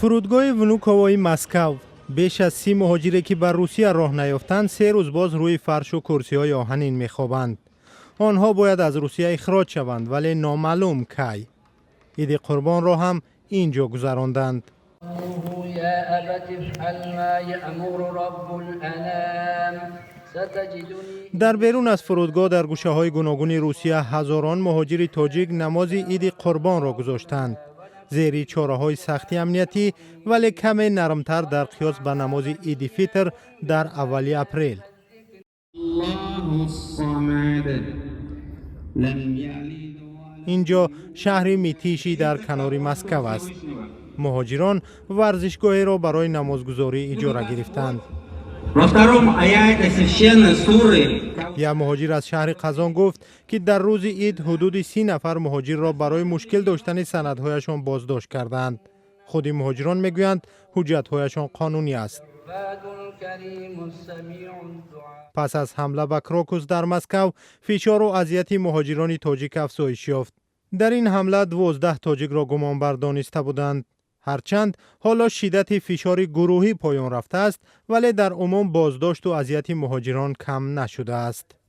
فرودگاه ونوکووی مسکو بیش از 30 مهاجری که بر روسیه راه نیافتند 3 روز باز روی فرش و کرسی‌های آهنین می‌خوابند. آنها باید از روسیه اخراج شوند ولی نامعلوم کی. عید قربان را هم اینجا گذراندند. در بیرون از فرودگاه در گوشه‌های گوناگون روسیه هزاران مهاجر تاجیک نماز عید قربان را گذاشتند. زیر چاره‌های سختی امنیتی ولی کمی نرمتر در قیاس به نماز عید فطر در اولی اپریل. اینجا شهر میتیشی در کنار مسکو است. مهاجران ورزشگاهی را برای نمازگزاری اجاره گرفتند. یک مهاجر از شهر قزان گفت که در روز عید حدود 30 نفر مهاجر را برای مشکل داشتن سندهایشان بازداشت کردند. خود مهاجران میگویند حجت‌هایشان قانونی است. پس از حمله به کراکوس در مسکو، فشار و اذیت مهاجران تاجیک افزایش یافت. در این حمله 12 تاجیک را گمانبر دانسته بودند. هرچند حالا شدت فشار گروهی پایان رفته است ولی در عموم بازداشت و اذیت مهاجران کم نشده است.